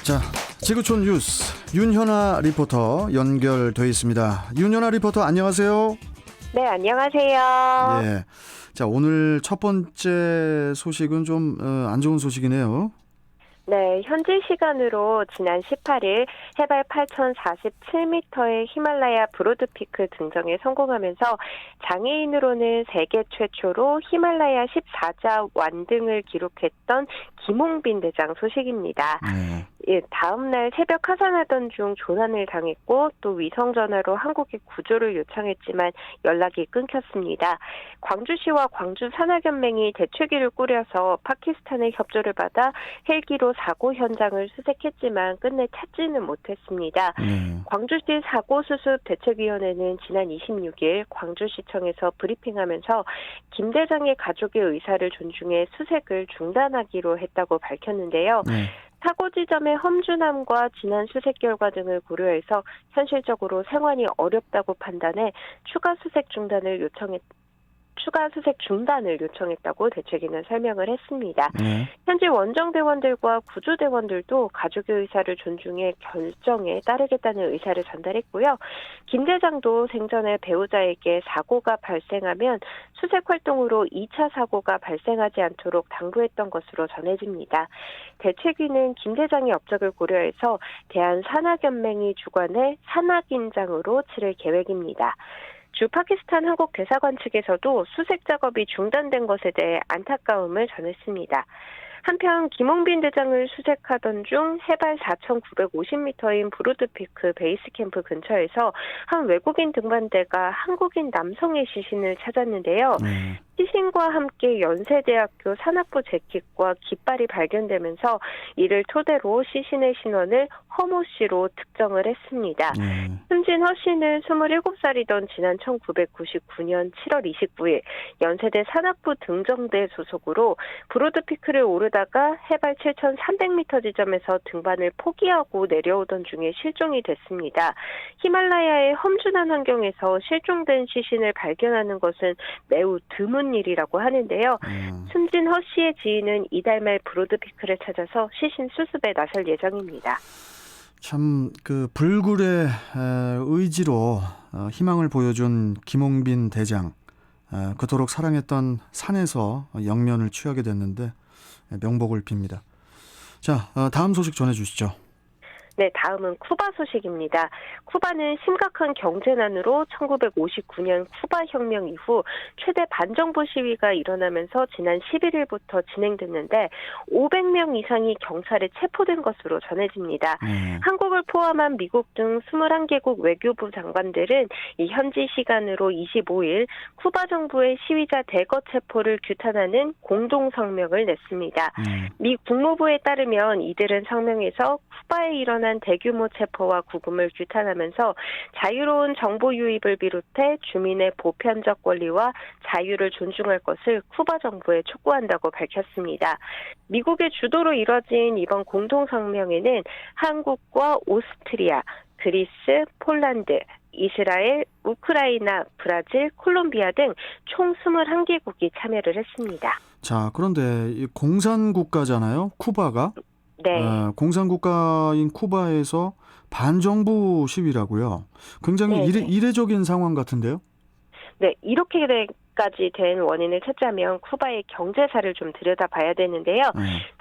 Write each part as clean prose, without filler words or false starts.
자, 지구촌 뉴스 윤현아 리포터 연결돼 있습니다. 윤현아 리포터 안녕하세요. 네, 안녕하세요. 예. 자, 오늘 첫 번째 소식은 좀 안 좋은 소식이네요. 네, 현지 시간으로 지난 18일 해발 8,047m의 히말라야 브로드피크 등정에 성공하면서 장애인으로는 세계 최초로 히말라야 14자 완등을 기록했던 김홍빈 대장 소식입니다. 네. 예, 다음 날 새벽 하산하던 중 조난을 당했고 또 위성 전화로 한국에 구조를 요청했지만 연락이 끊겼습니다. 광주시와 광주 산악연맹이 대책위를 꾸려서 파키스탄의 협조를 받아 헬기로 사고 현장을 수색했지만 끝내 찾지는 못했습니다. 광주시 사고수습 대책위원회는 지난 26일 광주시청에서 브리핑하면서 김 대장의 가족의 의사를 존중해 수색을 중단하기로 했다고 밝혔는데요. 사고 지점의 험준함과 지난 수색 결과 등을 고려해서 현실적으로 생환이 어렵다고 판단해 추가 수색 중단을 요청했다고 대책위는 설명을 했습니다. 현지 원정대원들과 구조대원들도 가족의 의사를 존중해 결정에 따르겠다는 의사를 전달했고요. 김 대장도 생전에 배우자에게 사고가 발생하면 수색 활동으로 2차 사고가 발생하지 않도록 당부했던 것으로 전해집니다. 대책위는 김 대장의 업적을 고려해서 대한산악연맹이 주관해 산악인장으로 치를 계획입니다. 주 파키스탄 한국 대사관 측에서도 수색 작업이 중단된 것에 대해 안타까움을 전했습니다. 한편 김홍빈 대장을 수색하던 중 해발 4,950m인 브로드피크 베이스캠프 근처에서 한 외국인 등반대가 한국인 남성의 시신을 찾았는데요. 시신과 함께 연세대학교 산악부 재킷과 깃발이 발견되면서 이를 토대로 시신의 신원을 허모 씨로 특정을 했습니다. 숨진 허 씨는 27살이던 지난 1999년 7월 29일 연세대 산악부 등정대 소속으로 브로드피크를 오르다가 해발 7,300m 지점에서 등반을 포기하고 내려오던 중에 실종이 됐습니다. 히말라야의 험준한 환경에서 실종된 시신을 발견하는 것은 매우 드문 일이라고 하는데요. 숨진 허 씨의 지인은 이달 말 브로드피크를 찾아서 시신 수습에 나설 예정입니다. 참 그 불굴의 의지로 희망을 보여준 김홍빈 대장, 그토록 사랑했던 산에서 영면을 취하게 됐는데 명복을 빕니다. 자, 다음 소식 전해주시죠. 네, 다음은 쿠바 소식입니다. 쿠바는 심각한 경제난으로 1959년 쿠바 혁명 이후 최대 반정부 시위가 일어나면서 지난 11일부터 진행됐는데 500명 이상이 경찰에 체포된 것으로 전해집니다. 한국을 포함한 미국 등 21개국 외교부 장관들은 이 현지 시간으로 25일 쿠바 정부의 시위자 대거 체포를 규탄하는 공동 성명을 냈습니다. 미 국무부에 따르면 이들은 성명에서 쿠바에 일어난 대규모 체포와 구금을 규탄하면서 자유로운 정보 유입을 비롯해 주민의 보편적 권리와 자유를 존중할 것을 쿠바 정부에 촉구한다고 밝혔습니다. 미국의 주도로 이뤄진 이번 공동성명에는 한국과 오스트리아, 그리스, 폴란드, 이스라엘, 우크라이나, 브라질, 콜롬비아 등 총 21개국이 참여를 했습니다. 자, 그런데 이 공산국가잖아요, 쿠바가. 네. 공산국가인 쿠바에서 반정부 시위라고요. 굉장히 이례적인 상황 같은데요? 네, 이렇게까지 된 원인을 찾자면 쿠바의 경제사를 좀 들여다봐야 되는데요.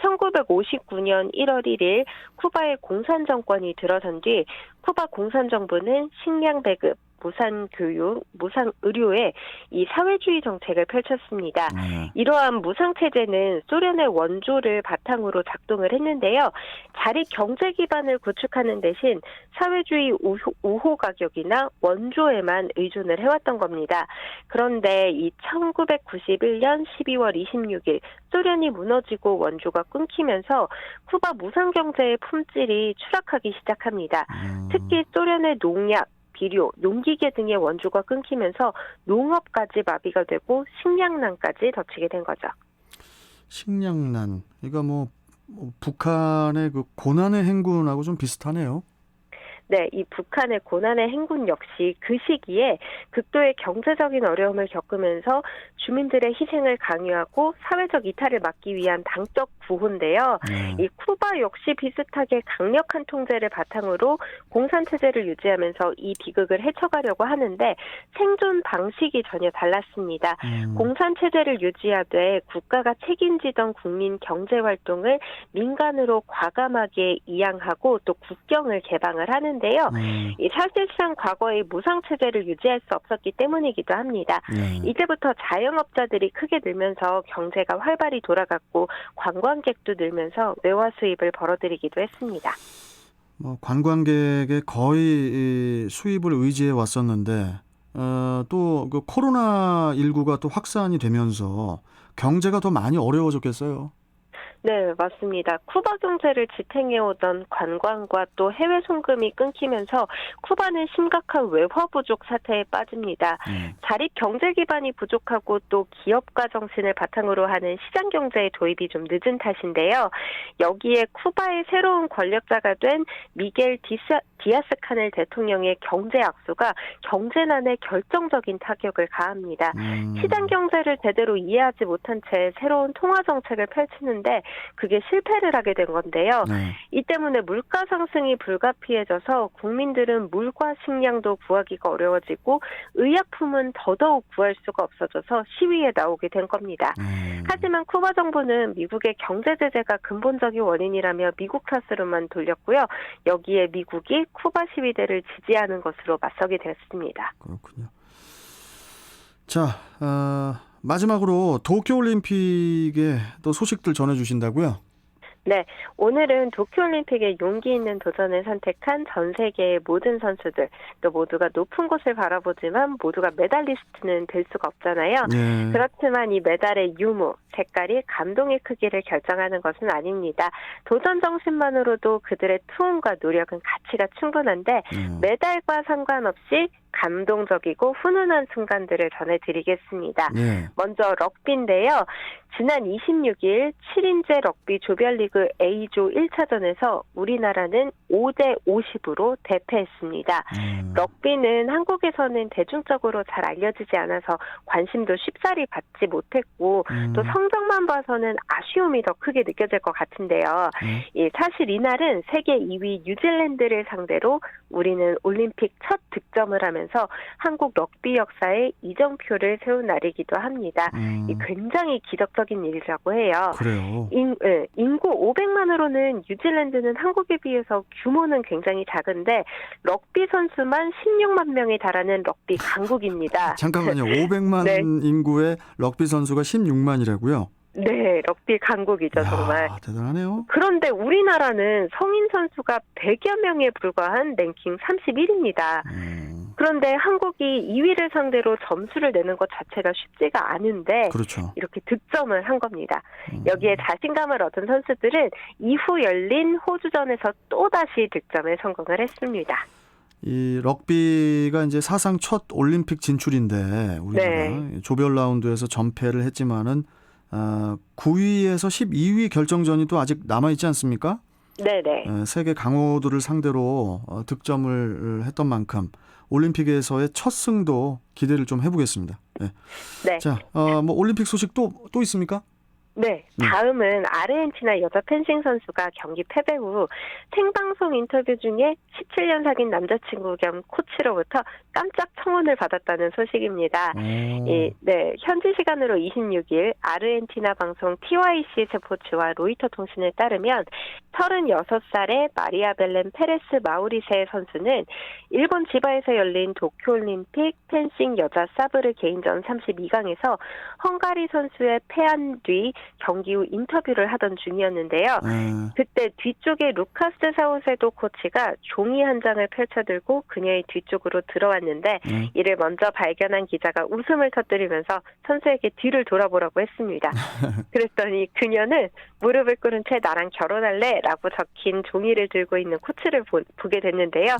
1959년 1월 1일 쿠바의 공산정권이 들어선 뒤 쿠바 공산정부는 식량 배급, 무상 교육, 무상 의료에 이 사회주의 정책을 펼쳤습니다. 이러한 무상 체제는 소련의 원조를 바탕으로 작동을 했는데요. 자립 경제 기반을 구축하는 대신 사회주의 우호 가격이나 원조에만 의존을 해왔던 겁니다. 그런데 이 1991년 12월 26일 소련이 무너지고 원조가 끊기면서 쿠바 무상 경제의 품질이 추락하기 시작합니다. 특히 소련의 농약, 비료, 용기계 등의 원조가 끊기면서 농업까지 마비가 되고 식량난까지 덮치게 된 거죠. 식량난, 그러니까 북한의 그 고난의 행군하고 좀 비슷하네요. 네, 이 북한의 고난의 행군 역시 그 시기에 극도의 경제적인 어려움을 겪으면서 주민들의 희생을 강요하고 사회적 이탈을 막기 위한 당적 구호인데요. 이 쿠바 역시 비슷하게 강력한 통제를 바탕으로 공산체제를 유지하면서 이 비극을 헤쳐가려고 하는데 생존 방식이 전혀 달랐습니다. 공산체제를 유지하되 국가가 책임지던 국민 경제활동을 민간으로 과감하게 이양하고 또 국경을 개방을 하는데요. 이 사실상 과거의 무상체제를 유지할 수 없었기 때문이기도 합니다. 이제부터 자영업자들이 크게 늘면서 경제가 활발히 돌아갔고 관광객도 늘면서 외화 수입을 벌어들이기도 했습니다. 관광객의 거의 수입을 의지해 왔었는데 또 그 코로나19가 또 확산이 되면서 경제가 더 많이 어려워졌겠어요. 네, 맞습니다. 쿠바 경제를 지탱해오던 관광과 또 해외 송금이 끊기면서 쿠바는 심각한 외화 부족 사태에 빠집니다. 자립 경제 기반이 부족하고 또 기업가 정신을 바탕으로 하는 시장 경제의 도입이 좀 늦은 탓인데요. 여기에 쿠바의 새로운 권력자가 된 미겔 디아스카넬 대통령의 경제 악수가 경제난에 결정적인 타격을 가합니다. 시장 경제를 제대로 이해하지 못한 채 새로운 통화 정책을 펼치는데 그게 실패를 하게 된 건데요. 이 때문에 물가 상승이 불가피해져서 국민들은 물과 식량도 구하기가 어려워지고 의약품은 더더욱 구할 수가 없어져서 시위에 나오게 된 겁니다. 하지만 쿠바 정부는 미국의 경제 제재가 근본적인 원인이라며 미국 탓으로만 돌렸고요. 여기에 미국이 쿠바 시위대를 지지하는 것으로 맞서게 됐습니다. 그렇군요. 자, 마지막으로 도쿄올림픽의 또 소식들 전해주신다고요? 네, 오늘은 도쿄올림픽에 용기 있는 도전을 선택한 전 세계의 모든 선수들, 또 모두가 높은 곳을 바라보지만 모두가 메달리스트는 될 수가 없잖아요. 그렇지만 이 메달의 유무, 색깔이 감동의 크기를 결정하는 것은 아닙니다. 도전 정신만으로도 그들의 투혼과 노력은 가치가 충분한데 메달과 상관없이 감동적이고 훈훈한 순간들을 전해드리겠습니다. 먼저 럭비인데요. 지난 26일 7인제 럭비 조별리그 A조 1차전에서 우리나라는 5대50으로 대패했습니다. 럭비는 한국에서는 대중적으로 잘 알려지지 않아서 관심도 쉽사리 받지 못했고 또 성적만 봐서는 아쉬움이 더 크게 느껴질 것 같은데요. 사실 이날은 세계 2위 뉴질랜드를 상대로 우리는 올림픽 첫 득점을 하면서 한국 럭비 역사에 이정표를 세운 날이기도 합니다. 굉장히 기적적인 일이라고 해요. 그래요? 인구 500만으로는 뉴질랜드는 한국에 비해서 규모는 굉장히 작은데 럭비 선수만 16만 명에 달하는 럭비 강국입니다. 잠깐만요. 500만 네. 인구의 럭비 선수가 16만이라고요? 네, 럭비 강국이죠, 정말. 대단하네요. 그런데 우리나라는 성인 선수가 100여 명에 불과한 랭킹 31입니다. 그런데 한국이 2위를 상대로 점수를 내는 것 자체가 쉽지가 않은데 그렇죠. 이렇게 득점을 한 겁니다. 여기에 자신감을 얻은 선수들은 이후 열린 호주전에서 또다시 득점에 성공을 했습니다. 이 럭비가 이제 사상 첫 올림픽 진출인데 우리나라 조별 라운드에서 전패를 했지만은 9위에서 12위 결정전이 또 아직 남아있지 않습니까? 네네. 세계 강호들을 상대로 득점을 했던 만큼 올림픽에서의 첫 승도 기대를 좀 해보겠습니다. 네. 자, 뭐 올림픽 소식 또 있습니까? 네, 다음은 아르헨티나 여자 펜싱 선수가 경기 패배 후 생방송 인터뷰 중에 17년 사귄 남자친구 겸 코치로부터 깜짝 청혼을 받았다는 소식입니다. 현지 시간으로 26일 아르헨티나 방송 TYC 스포츠와 로이터 통신에 따르면 36살의 마리아 벨렌 페레스 마우리세 선수는 일본 지바에서 열린 도쿄올림픽 펜싱 여자 사브르 개인전 32강에서 헝가리 선수의 패한 뒤 경기 후 인터뷰를 하던 중이었는데요. 그때 뒤쪽에 루카스 사우세도 코치가 종이 한 장을 펼쳐들고 그녀의 뒤쪽으로 들어왔는데 이를 먼저 발견한 기자가 웃음을 터뜨리면서 선수에게 뒤를 돌아보라고 했습니다. 그랬더니 그녀는 무릎을 꿇은 채 나랑 결혼할래? 라고 적힌 종이를 들고 있는 코치를 보게 됐는데요.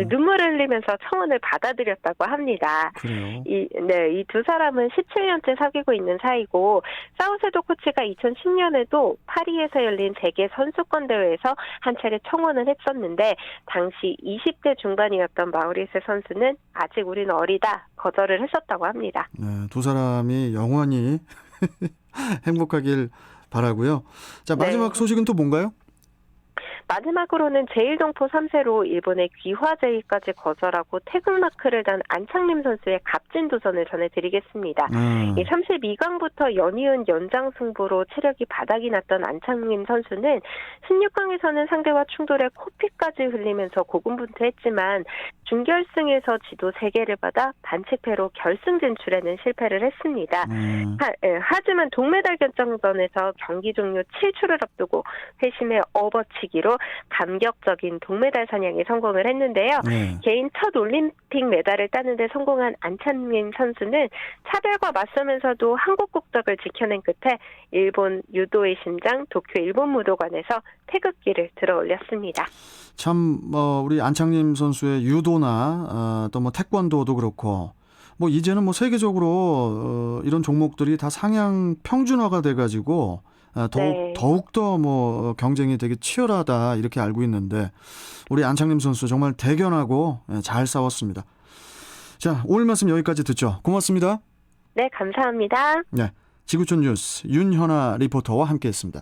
눈물을 흘리면서 청혼을 받아들였다고 합니다. 그래요? 이 두 사람은 17년째 사귀고 있는 사이고 사우세도 코치 씨가 2010년에도 파리에서 열린 세계 선수권 대회에서 한 차례 청원을 했었는데 당시 20대 중반이었던 마우리스 선수는 아직 우린 어리다 거절을 했었다고 합니다. 네, 두 사람이 영원히 행복하길 바라고요. 자, 마지막 네. 소식은 또 뭔가요? 마지막으로는 제1동포 3세로 일본의 귀화 제의까지 거절하고 태극마크를 단 안창림 선수의 값진 도전을 전해드리겠습니다. 이 32강부터 연이은 연장 승부로 체력이 바닥이 났던 안창림 선수는 16강에서는 상대와 충돌해 코피까지 흘리면서 고군분투했지만 준결승에서 지도 3개를 받아 반칙패로 결승 진출에는 실패를 했습니다. 하지만 동메달 결정전에서 경기 종료 7초를 앞두고 회심의 업어치기로 감격적인 동메달 사냥에 성공을 했는데요. 개인 첫 올림픽 메달을 따는 데 성공한 안창림 선수는 차별과 맞서면서도 한국 국적을 지켜낸 끝에 일본 유도의 심장 도쿄 일본 무도관에서 태극기를 들어 올렸습니다. 참 우리 안창림 선수의 유도나 또 뭐 태권도도 그렇고 뭐 이제는 뭐 세계적으로 이런 종목들이 다 상향 평준화가 돼가지고 더욱더 뭐 경쟁이 되게 치열하다 이렇게 알고 있는데 우리 안창림 선수 정말 대견하고 잘 싸웠습니다. 자, 오늘 말씀 여기까지 듣죠. 고맙습니다. 네, 감사합니다. 네, 지구촌 뉴스 윤현아 리포터와 함께했습니다.